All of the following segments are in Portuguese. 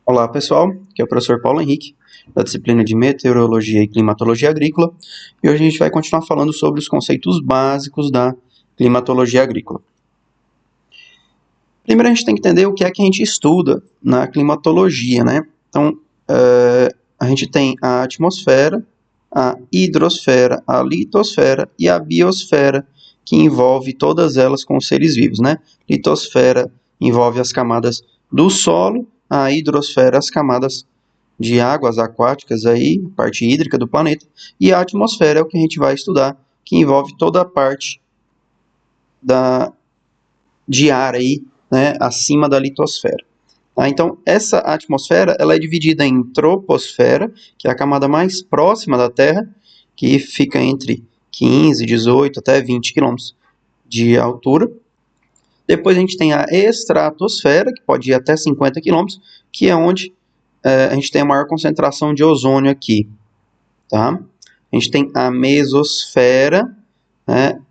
Olá pessoal, aqui é o professor Paulo Henrique, da disciplina de Meteorologia e Climatologia Agrícola, e hoje a gente vai continuar falando sobre os conceitos básicos da climatologia agrícola. Primeiro a gente tem que entender o que é que a gente estuda na climatologia, né? Então, a gente tem a atmosfera, a hidrosfera, a litosfera e a biosfera, que envolve todas elas com os seres vivos, né? Litosfera envolve as camadas do solo, a hidrosfera as camadas de águas aquáticas aí, parte hídrica do planeta, e a atmosfera é o que a gente vai estudar, que envolve toda a parte da, de ar aí, né, acima da litosfera. Tá? Então, essa atmosfera ela é dividida em troposfera, que é a camada mais próxima da Terra, que fica entre 15, 18 até 20 quilômetros de altura. Depois a gente tem a estratosfera, que pode ir até 50 quilômetros, que é onde a gente tem a maior concentração de ozônio aqui. Tá? A gente tem a mesosfera, né,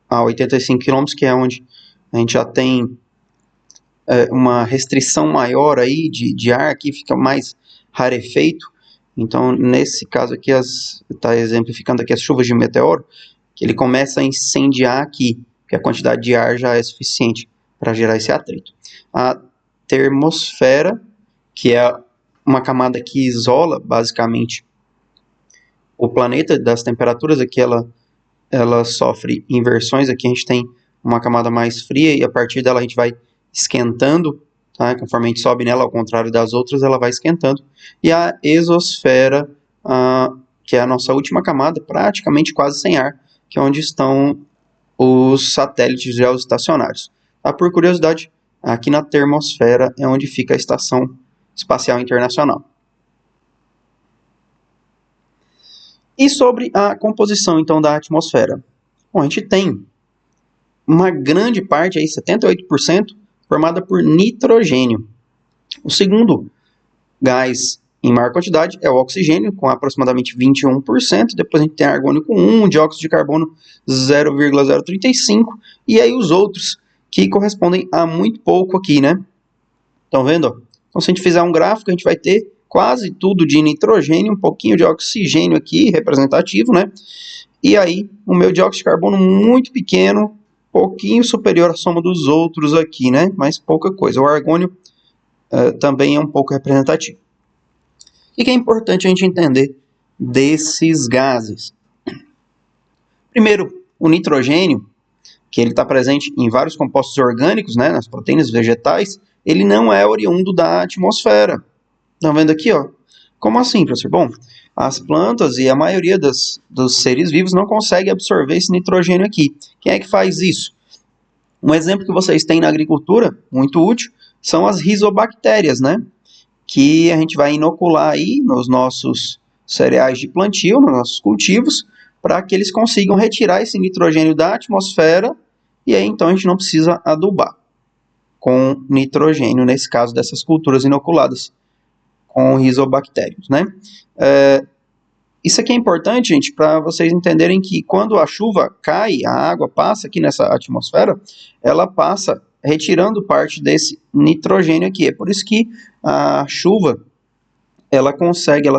a 85 quilômetros, que é onde a gente já tem uma restrição maior aí de ar, que fica mais rarefeito. Então, nesse caso aqui, está exemplificando aqui as chuvas de meteoro, que ele começa a incendiar aqui, porque a quantidade de ar já é suficiente para gerar esse atrito. A termosfera, que é uma camada que isola, basicamente, o planeta das temperaturas, aqui ela sofre inversões, aqui a gente tem uma camada mais fria e a partir dela a gente vai esquentando, tá? Conforme a gente sobe nela, ao contrário das outras, ela vai esquentando. E a exosfera, que é a nossa última camada, praticamente quase sem ar, que é onde estão os satélites geoestacionários. Tá? Por curiosidade, aqui na termosfera é onde fica a Estação Espacial Internacional. E sobre a composição, então, da atmosfera? Bom, a gente tem uma grande parte, aí, 78%, formada por nitrogênio. O segundo gás em maior quantidade é o oxigênio, com aproximadamente 21%. Depois a gente tem argônio com 1, dióxido de carbono 0,035, e aí os outros, que correspondem a muito pouco aqui, né? Estão vendo? Então, se a gente fizer um gráfico, a gente vai ter quase tudo de nitrogênio, um pouquinho de oxigênio aqui, representativo, né? E aí, o meu dióxido de carbono muito pequeno, pouquinho superior à soma dos outros aqui, né? Mas pouca coisa. O argônio também é um pouco representativo. O que é importante a gente entender desses gases? Primeiro, o nitrogênio, que ele está presente em vários compostos orgânicos, né, nas proteínas vegetais, ele não é oriundo da atmosfera. Estão vendo aqui, ó? Como assim, professor? Bom, as plantas e a maioria dos seres vivos não conseguem absorver esse nitrogênio aqui. Quem é que faz isso? Um exemplo que vocês têm na agricultura, muito útil, são as rizobactérias, né? Que a gente vai inocular aí nos nossos cereais de plantio, nos nossos cultivos, para que eles consigam retirar esse nitrogênio da atmosfera e aí então a gente não precisa adubar com nitrogênio, nesse caso dessas culturas inoculadas com rizobactérios, né? Isso aqui é importante, gente, para vocês entenderem que quando a chuva cai, a água passa aqui nessa atmosfera, ela passa retirando parte desse nitrogênio aqui. É por isso que a chuva, ela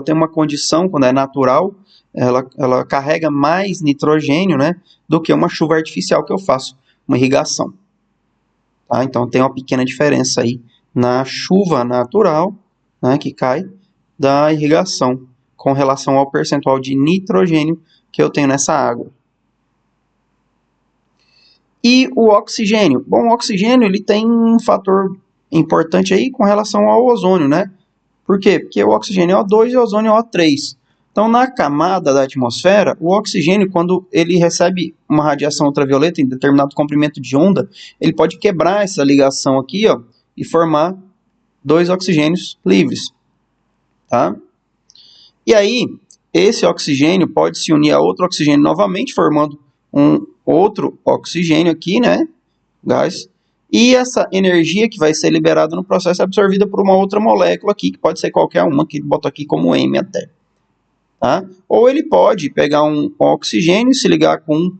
tem uma condição, quando é natural, ela carrega mais nitrogênio, né, do que uma chuva artificial que eu faço, uma irrigação. Tá? Então tem uma pequena diferença aí na chuva natural, né, que cai, da irrigação, com relação ao percentual de nitrogênio que eu tenho nessa água. E o oxigênio? Bom, o oxigênio ele tem um fator importante aí com relação ao ozônio, né? Por quê? Porque o oxigênio é O2 e o ozônio é O3. Então, na camada da atmosfera, o oxigênio, quando ele recebe uma radiação ultravioleta em determinado comprimento de onda, ele pode quebrar essa ligação aqui, ó, e formar dois oxigênios livres. Tá? E aí, esse oxigênio pode se unir a outro oxigênio novamente, formando um outro oxigênio aqui, né? Gás. E essa energia que vai ser liberada no processo é absorvida por uma outra molécula aqui, que pode ser qualquer uma, que ele bota aqui como M até. Tá? Ou ele pode pegar um oxigênio, se ligar com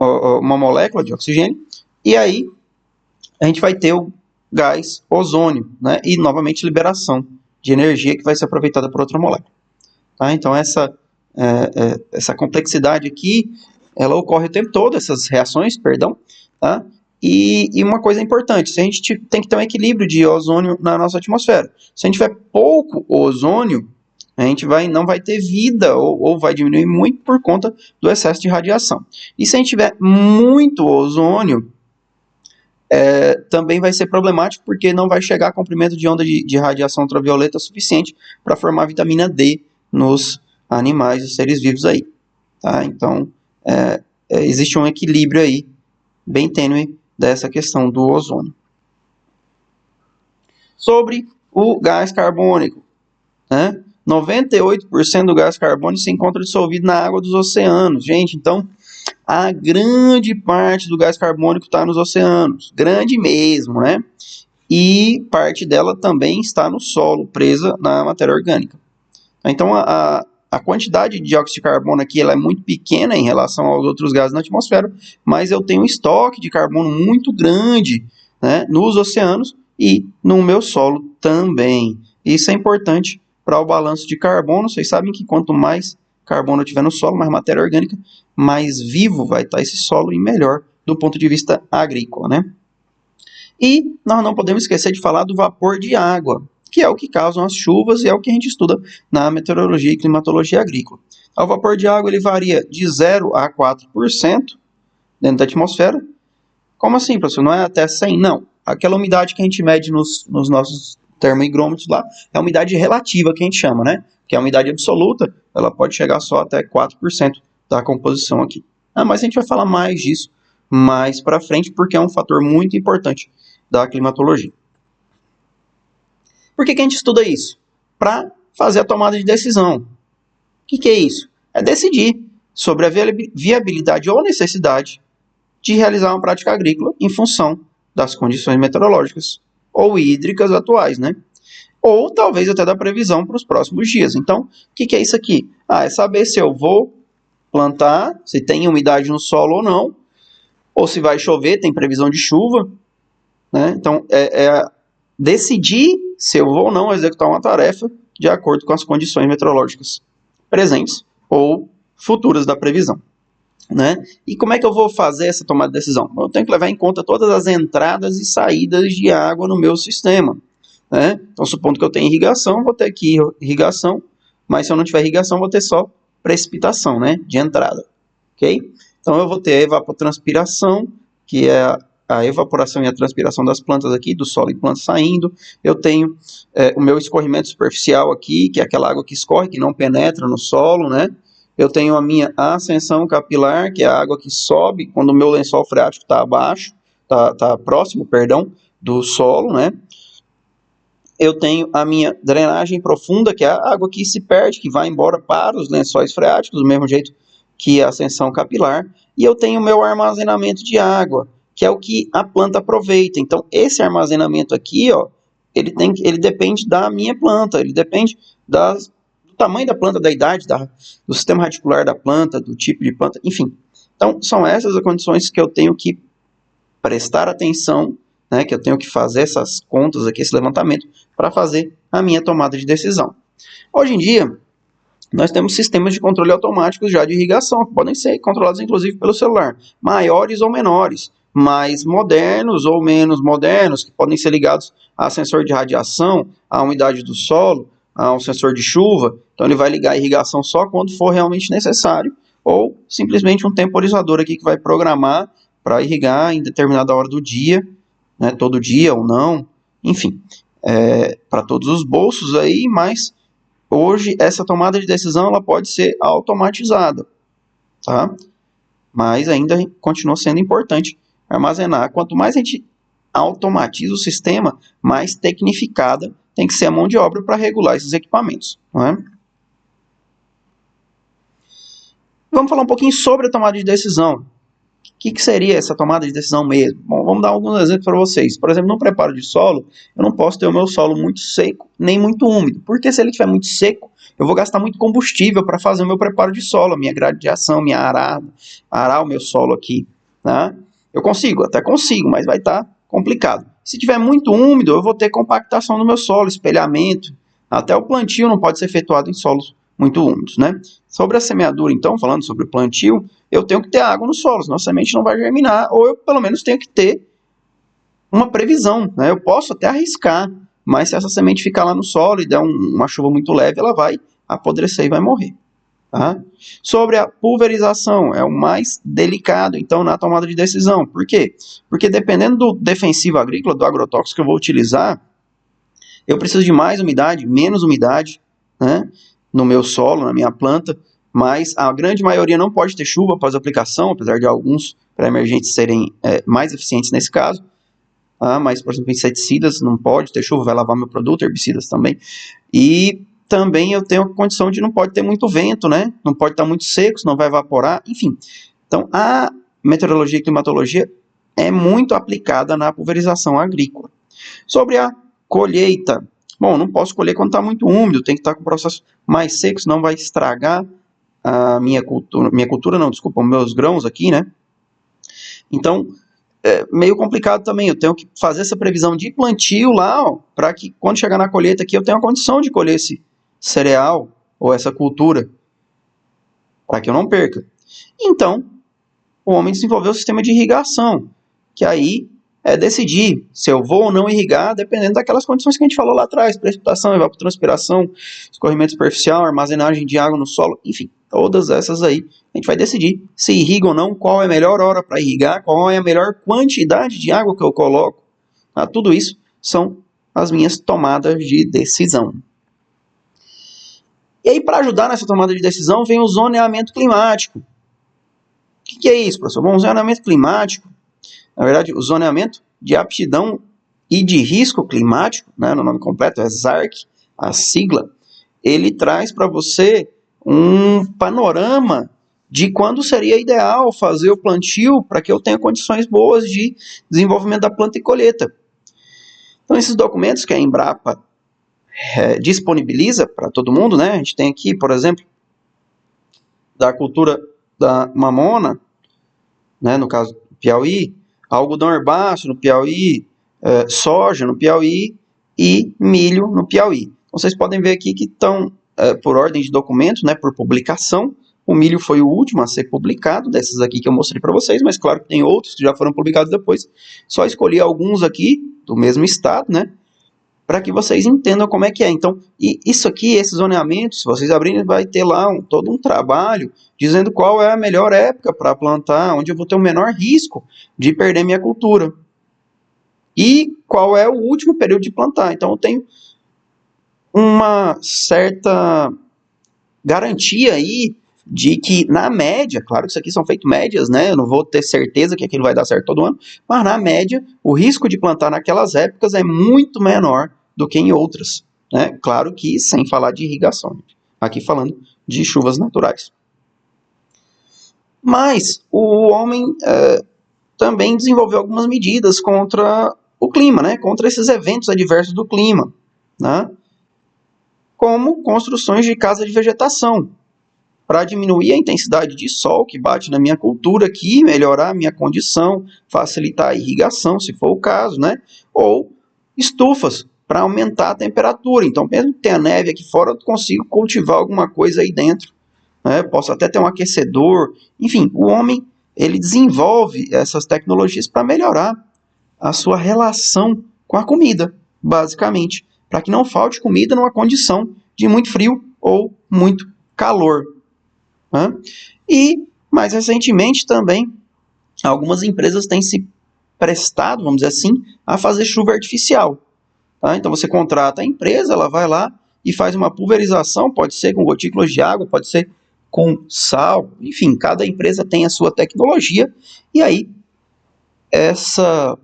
uma molécula de oxigênio, e aí a gente vai ter gás ozônio, né? E novamente liberação de energia que vai ser aproveitada por outra molécula. Tá? Então essa complexidade aqui, ela ocorre o tempo todo, essas reações, perdão, tá? E uma coisa importante, a gente tem que ter um equilíbrio de ozônio na nossa atmosfera. Se a gente tiver pouco ozônio, a gente não vai ter vida, ou vai diminuir muito por conta do excesso de radiação. E se a gente tiver muito ozônio, também vai ser problemático, porque não vai chegar a comprimento de onda de radiação ultravioleta suficiente para formar vitamina D nos animais e seres vivos aí. Tá? Então, existe um equilíbrio aí, bem tênue, dessa questão do ozônio. Sobre o gás carbônico, né? 98% do gás carbônico se encontra dissolvido na água dos oceanos. Gente, então, a grande parte do gás carbônico está nos oceanos. Grande mesmo, né? E parte dela também está no solo, presa na matéria orgânica. Então, a quantidade de dióxido de carbono aqui ela é muito pequena em relação aos outros gases na atmosfera, mas eu tenho um estoque de carbono muito grande, né, nos oceanos e no meu solo também. Isso é importante para o balanço de carbono. Vocês sabem que quanto mais carbono eu tiver no solo, mais matéria orgânica, mais vivo vai estar esse solo e melhor do ponto de vista agrícola, né? E nós não podemos esquecer de falar do vapor de água, que é o que causam as chuvas e é o que a gente estuda na meteorologia e climatologia agrícola. O vapor de água ele varia de 0 a 4% dentro da atmosfera. Como assim, professor? Não é até 100? Não. Aquela umidade que a gente mede nos nossos termoigrômetros lá é a umidade relativa que a gente chama, né? Que é a umidade absoluta, ela pode chegar só até 4% da composição aqui. Mas a gente vai falar mais disso mais para frente, porque é um fator muito importante da climatologia. Por que a gente estuda isso? Para fazer a tomada de decisão. O que é isso? É decidir sobre a viabilidade ou necessidade de realizar uma prática agrícola em função das condições meteorológicas ou hídricas atuais, né? Ou talvez até da previsão para os próximos dias. Então, o que é isso aqui? É saber se eu vou plantar, se tem umidade no solo ou não, ou se vai chover, tem previsão de chuva, né? Então, decidir se eu vou ou não executar uma tarefa de acordo com as condições meteorológicas presentes ou futuras da previsão, né? E como é que eu vou fazer essa tomada de decisão? Eu tenho que levar em conta todas as entradas e saídas de água no meu sistema, né? Então, supondo que eu tenho irrigação, vou ter aqui irrigação, mas se eu não tiver irrigação, vou ter só precipitação, né, de entrada, ok? Então, eu vou ter a evapotranspiração, que é a evaporação e a transpiração das plantas aqui, do solo e plantas saindo. Eu tenho o meu escorrimento superficial aqui, que é aquela água que escorre, que não penetra no solo, né? Eu tenho a minha ascensão capilar, que é a água que sobe quando o meu lençol freático está abaixo, está próximo, perdão, do solo, né? Eu tenho a minha drenagem profunda, que é a água que se perde, que vai embora para os lençóis freáticos, do mesmo jeito que a ascensão capilar. E eu tenho o meu armazenamento de água, que é o que a planta aproveita. Então, esse armazenamento aqui, ó, ele depende da minha planta, ele depende do tamanho da planta, da idade, do sistema radicular da planta, do tipo de planta, enfim. Então, são essas as condições que eu tenho que prestar atenção, né, que eu tenho que fazer essas contas aqui, esse levantamento, para fazer a minha tomada de decisão. Hoje em dia, nós temos sistemas de controle automáticos já de irrigação, que podem ser controlados inclusive pelo celular, maiores ou menores, mais modernos ou menos modernos, que podem ser ligados a sensor de radiação, a umidade do solo, a um sensor de chuva. Então ele vai ligar a irrigação só quando for realmente necessário, ou simplesmente um temporizador aqui que vai programar para irrigar em determinada hora do dia, né, todo dia ou não, enfim, para todos os bolsos aí, mas hoje essa tomada de decisão ela pode ser automatizada, tá? Mas ainda continua sendo importante armazenar. Quanto mais a gente automatiza o sistema, mais tecnificada tem que ser a mão de obra para regular esses equipamentos, não é? Vamos falar um pouquinho sobre a tomada de decisão. O que seria essa tomada de decisão mesmo? Bom, vamos dar alguns exemplos para vocês. Por exemplo, no preparo de solo, eu não posso ter o meu solo muito seco, nem muito úmido. Porque se ele estiver muito seco, eu vou gastar muito combustível para fazer o meu preparo de solo, a minha gradiação, minha arada, arar o meu solo aqui, né? Eu consigo, até consigo, mas vai estar complicado. Se tiver muito úmido, eu vou ter compactação no meu solo, espelhamento. Até o plantio não pode ser efetuado em solos muito úmidos, né? Sobre a semeadura, então, falando sobre o plantio, eu tenho que ter água no solo, senão a semente não vai germinar, ou eu pelo menos tenho que ter uma previsão, né? Eu posso até arriscar, mas se essa semente ficar lá no solo e der uma chuva muito leve, ela vai apodrecer e vai morrer. Tá? Sobre a pulverização, é o mais delicado, então, na tomada de decisão. Por quê? Porque dependendo do defensivo agrícola, do agrotóxico que eu vou utilizar, eu preciso de mais umidade, menos umidade, né, no meu solo, na minha planta, mas a grande maioria não pode ter chuva após a aplicação, apesar de alguns pré-emergentes serem mais eficientes nesse caso. Mas, por exemplo, inseticidas não pode ter chuva, vai lavar meu produto, herbicidas também. E também eu tenho a condição de não pode ter muito vento, né? Não pode estar muito seco, senão vai evaporar, enfim. Então, a meteorologia e climatologia é muito aplicada na pulverização agrícola. Sobre a colheita, bom, não posso colher quando está muito úmido, tem que estar com o processo mais seco, senão vai estragar a minha cultura não, desculpa, os meus grãos aqui, né? Então, é meio complicado também, eu tenho que fazer essa previsão de plantio lá, para que quando chegar na colheita aqui eu tenha a condição de colher esse cereal ou essa cultura, para que eu não perca. Então, o homem desenvolveu o sistema de irrigação, que aí é decidir se eu vou ou não irrigar, dependendo daquelas condições que a gente falou lá atrás, precipitação, evapotranspiração, escorrimento superficial, armazenagem de água no solo, enfim, todas essas aí, a gente vai decidir se irriga ou não, qual é a melhor hora para irrigar, qual é a melhor quantidade de água que eu coloco. Tudo isso são as minhas tomadas de decisão. E aí, para ajudar nessa tomada de decisão, vem o zoneamento climático. O que é isso, professor? Bom, o zoneamento climático, na verdade, o zoneamento de aptidão e de risco climático, né, no nome completo é ZARC, a sigla, ele traz para você um panorama de quando seria ideal fazer o plantio para que eu tenha condições boas de desenvolvimento da planta e colheita. Então, esses documentos que a Embrapa disponibiliza para todo mundo, né, a gente tem aqui, por exemplo, da cultura da mamona, né, no caso do Piauí, algodão herbáceo no Piauí, soja no Piauí e milho no Piauí. Então, vocês podem ver aqui que estão por ordem de documento, né, por publicação. O milho foi o último a ser publicado, desses aqui que eu mostrei para vocês, mas claro que tem outros que já foram publicados depois. Só escolhi alguns aqui do mesmo estado, né, para que vocês entendam como é que é. Então, isso aqui, esses zoneamentos, se vocês abrirem, vai ter lá todo um trabalho dizendo qual é a melhor época para plantar, onde eu vou ter o menor risco de perder minha cultura. E qual é o último período de plantar. Então, eu tenho uma certa garantia aí de que, na média, claro que isso aqui são feitas médias, né? Eu não vou ter certeza que aquilo vai dar certo todo ano, mas na média, o risco de plantar naquelas épocas é muito menor do que em outras, né? Claro que sem falar de irrigação, aqui falando de chuvas naturais. Mas o homem também desenvolveu algumas medidas contra o clima, né? Contra esses eventos adversos do clima, né? Como construções de casa de vegetação, para diminuir a intensidade de sol que bate na minha cultura aqui, melhorar a minha condição, facilitar a irrigação, se for o caso, né? Ou estufas, para aumentar a temperatura. Então, mesmo que tenha neve aqui fora, eu consigo cultivar alguma coisa aí dentro, né? Posso até ter um aquecedor. Enfim, o homem, ele desenvolve essas tecnologias para melhorar a sua relação com a comida, basicamente, para que não falte comida numa condição de muito frio ou muito calor. Né? E, mais recentemente também, algumas empresas têm se prestado, vamos dizer assim, a fazer chuva artificial. Tá? Então você contrata a empresa, ela vai lá e faz uma pulverização, pode ser com gotículas de água, pode ser com sal, enfim, cada empresa tem a sua tecnologia, e aí essa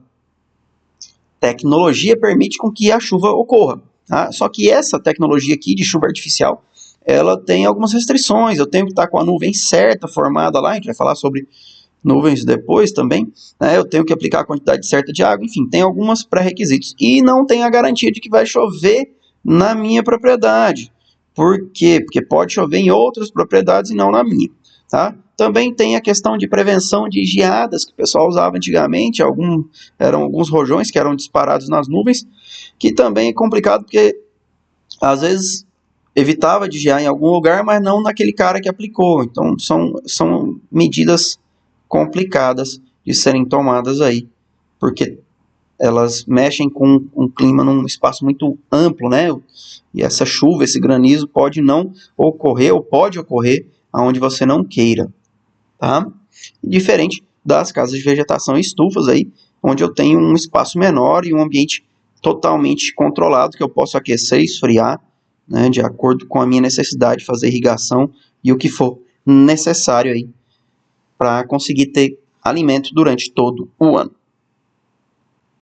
tecnologia permite com que a chuva ocorra. Tá? Só que essa tecnologia aqui de chuva artificial, ela tem algumas restrições, eu tenho que estar com a nuvem certa formada lá, a gente vai falar sobre nuvens depois também, né? Eu tenho que aplicar a quantidade certa de água, enfim, tem alguns pré-requisitos. E não tem a garantia de que vai chover na minha propriedade. Por quê? Porque pode chover em outras propriedades e não na minha. Tá? Também tem a questão de prevenção de geadas, que o pessoal usava antigamente, eram alguns rojões que eram disparados nas nuvens, que também é complicado porque, às vezes, evitava de gear em algum lugar, mas não naquele cara que aplicou. Então, são medidas complicadas de serem tomadas aí, porque elas mexem com um clima num espaço muito amplo, né? E essa chuva, esse granizo pode não ocorrer, ou pode ocorrer aonde você não queira, tá? Diferente das casas de vegetação e estufas aí, onde eu tenho um espaço menor e um ambiente totalmente controlado, que eu posso aquecer e esfriar, né, de acordo com a minha necessidade, fazer irrigação e o que for necessário aí para conseguir ter alimento durante todo o ano.